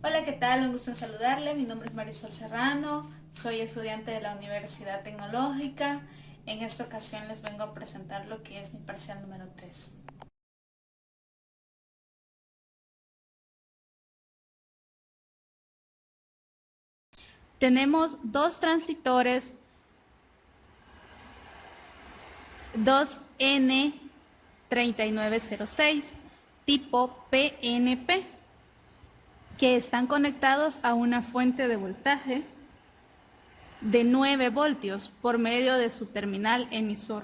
Hola, ¿qué tal? Un gusto en saludarle. Mi nombre es Marisol Serrano, soy estudiante de la Universidad Tecnológica. En esta ocasión les vengo a presentar lo que es mi parcial número 3. Tenemos dos transistores 2N3906 tipo PNP que están conectados a una fuente de voltaje de 9 voltios por medio de su terminal emisor.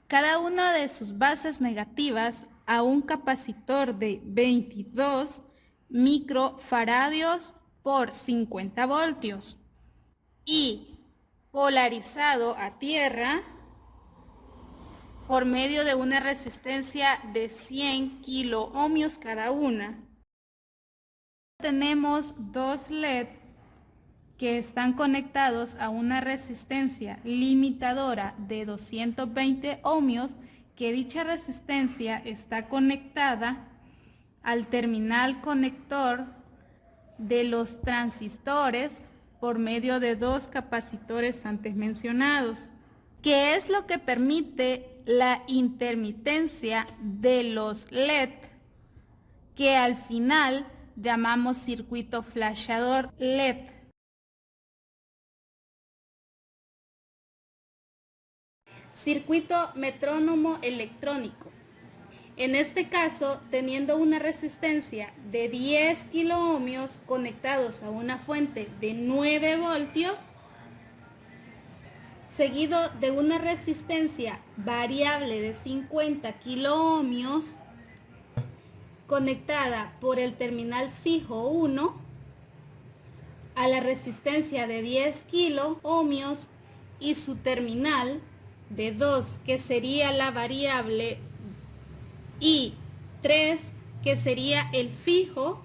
Cada una de sus bases negativas a un capacitor de 22 microfaradios por 50 voltios y polarizado a tierra por medio de una resistencia de 100 kiloohmios cada una. Tenemos dos LED que están conectados a una resistencia limitadora de 220 ohmios, que dicha resistencia está conectada al terminal conector de los transistores por medio de dos capacitores antes mencionados, que es lo que permite la intermitencia de los LED, que al final llamamos circuito flashador LED. Circuito metrónomo electrónico. En este caso, teniendo una resistencia de 10 kiloohmios conectados a una fuente de 9 voltios, seguido de una resistencia variable de 50 kiloohmios conectada por el terminal fijo 1 a la resistencia de 10 kiloohmios y su terminal de 2, que sería la variable, y 3, que sería el fijo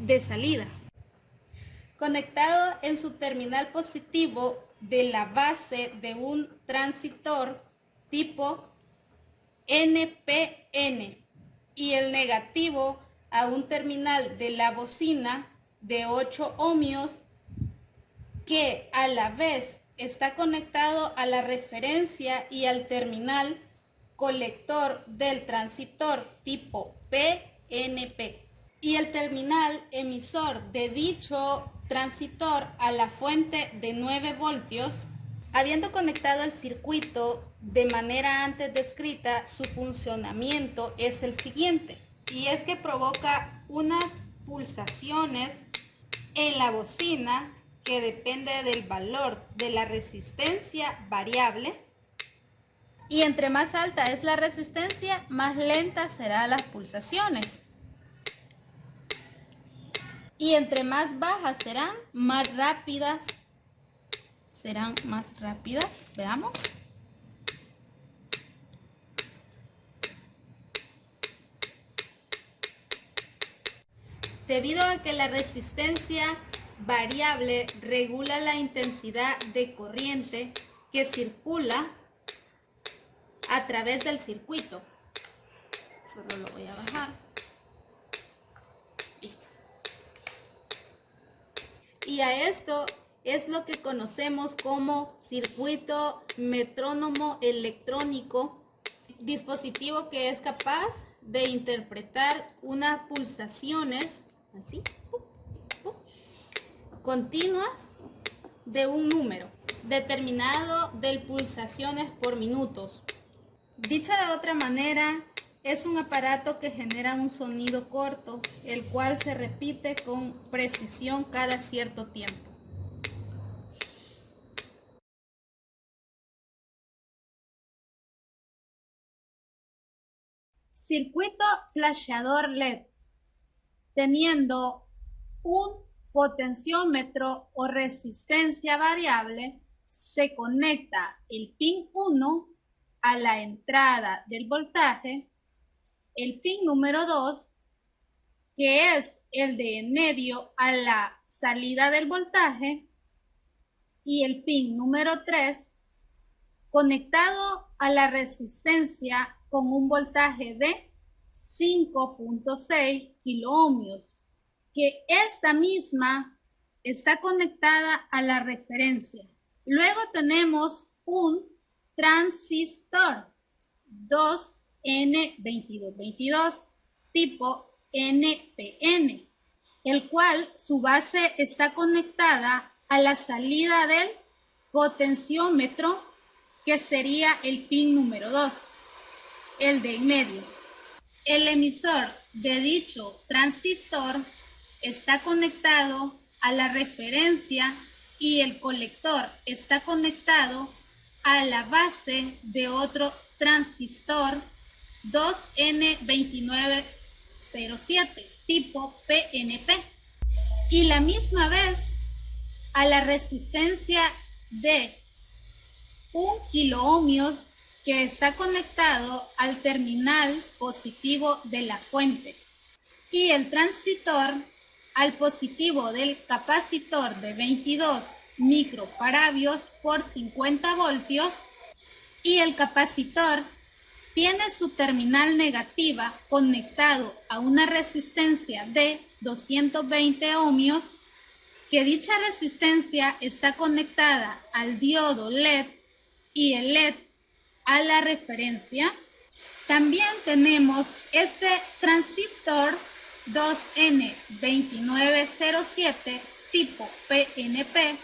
de salida. Conectado en su terminal positivo de la base de un transistor tipo NPN y el negativo a un terminal de la bocina de 8 ohmios, que a la vez está conectado a la referencia y al terminal colector del transistor tipo PNP y el terminal emisor de dicho transistor a la fuente de 9 voltios. Habiendo conectado el circuito de manera antes descrita, su funcionamiento es el siguiente, y es que provoca unas pulsaciones en la bocina que depende del valor de la resistencia variable, y entre más alta es la resistencia, más lentas serán las pulsaciones, y entre más bajas serán, más rápidas serán. Veamos. Debido a que la resistencia variable regula la intensidad de corriente que circula a través del circuito. Solo lo voy a bajar. Listo. Y a esto es lo que conocemos como circuito metrónomo electrónico, dispositivo que es capaz de interpretar unas pulsaciones así, continuas de un número determinado de pulsaciones por minutos. Dicho de otra manera, es un aparato que genera un sonido corto, el cual se repite con precisión cada cierto tiempo. Circuito flashador LED. Teniendo un potenciómetro o resistencia variable, se conecta el pin 1 a la entrada del voltaje, el pin número 2, que es el de en medio, a la salida del voltaje, y el pin número 3 conectado a la resistencia con un voltaje de 5.6 kiloohmios. que esta misma está conectada a la referencia. Luego tenemos un transistor 2N2222 tipo NPN, el cual su base está conectada a la salida del potenciómetro, que sería el pin número 2, el de en medio. El emisor de dicho transistor está conectado a la referencia y el colector está conectado a la base de otro transistor 2N2907 tipo PNP, y la misma vez a la resistencia de 1 kiloohmios que está conectado al terminal positivo de la fuente, y el transistor al positivo del capacitor de 22 microfaradios por 50 voltios, y el capacitor tiene su terminal negativa conectado a una resistencia de 220 ohmios, que dicha resistencia está conectada al diodo LED y el LED a la referencia. También tenemos este transistor 2N2907 tipo PNP,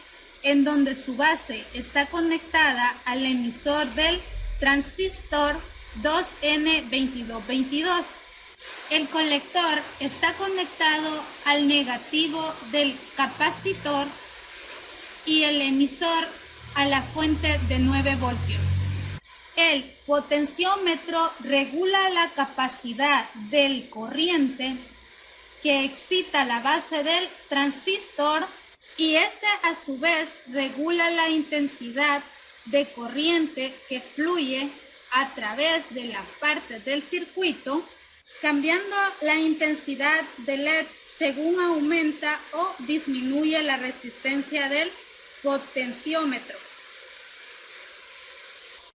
en donde su base está conectada al emisor del transistor 2N2222. El colector está conectado al negativo del capacitor y el emisor a la fuente de 9 voltios. El potenciómetro regula la capacidad del corriente que excita la base del transistor, y este a su vez regula la intensidad de corriente que fluye a través de la parte del circuito, cambiando la intensidad del LED según aumenta o disminuye la resistencia del potenciómetro.